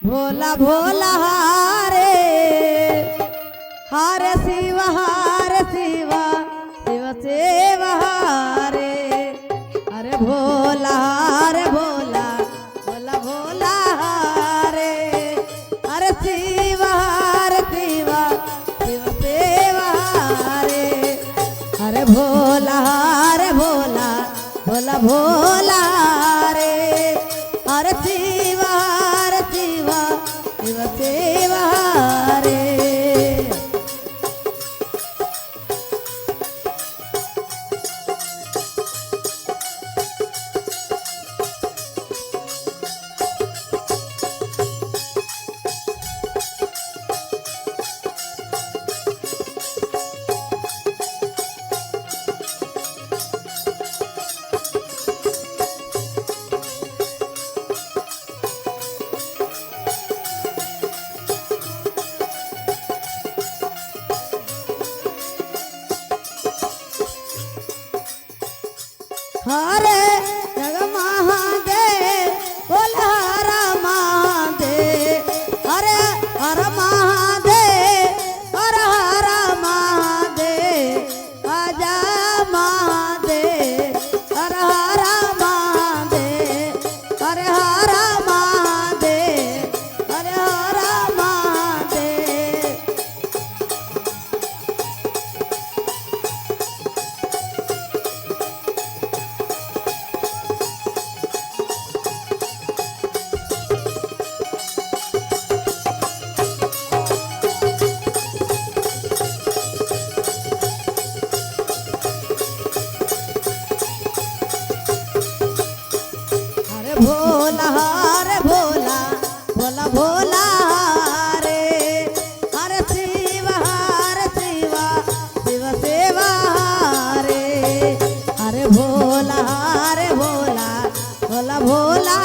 भोला भोला हारे हारे शिव शिव शिव हारे। अरे भोला हारे भोला भोला भोला हारे। अरे शिव शिव शिव शिव हारे। अरे भोला हारे भोला भोला भोला हारे। अरे शिव शिव शिव शिव हारे। हरे जग महादेव बोल हर महादेव। हरे हर महादेव हर हर महादेव। आजा महादेव हर हर महादेव। हरे हर महादेव हरे हर महादेव। भोला हारे भोला भोला भोला हारे। हरे शिव शिव शिव शिव हारे। अरे भोला हारे भोला भोला भोला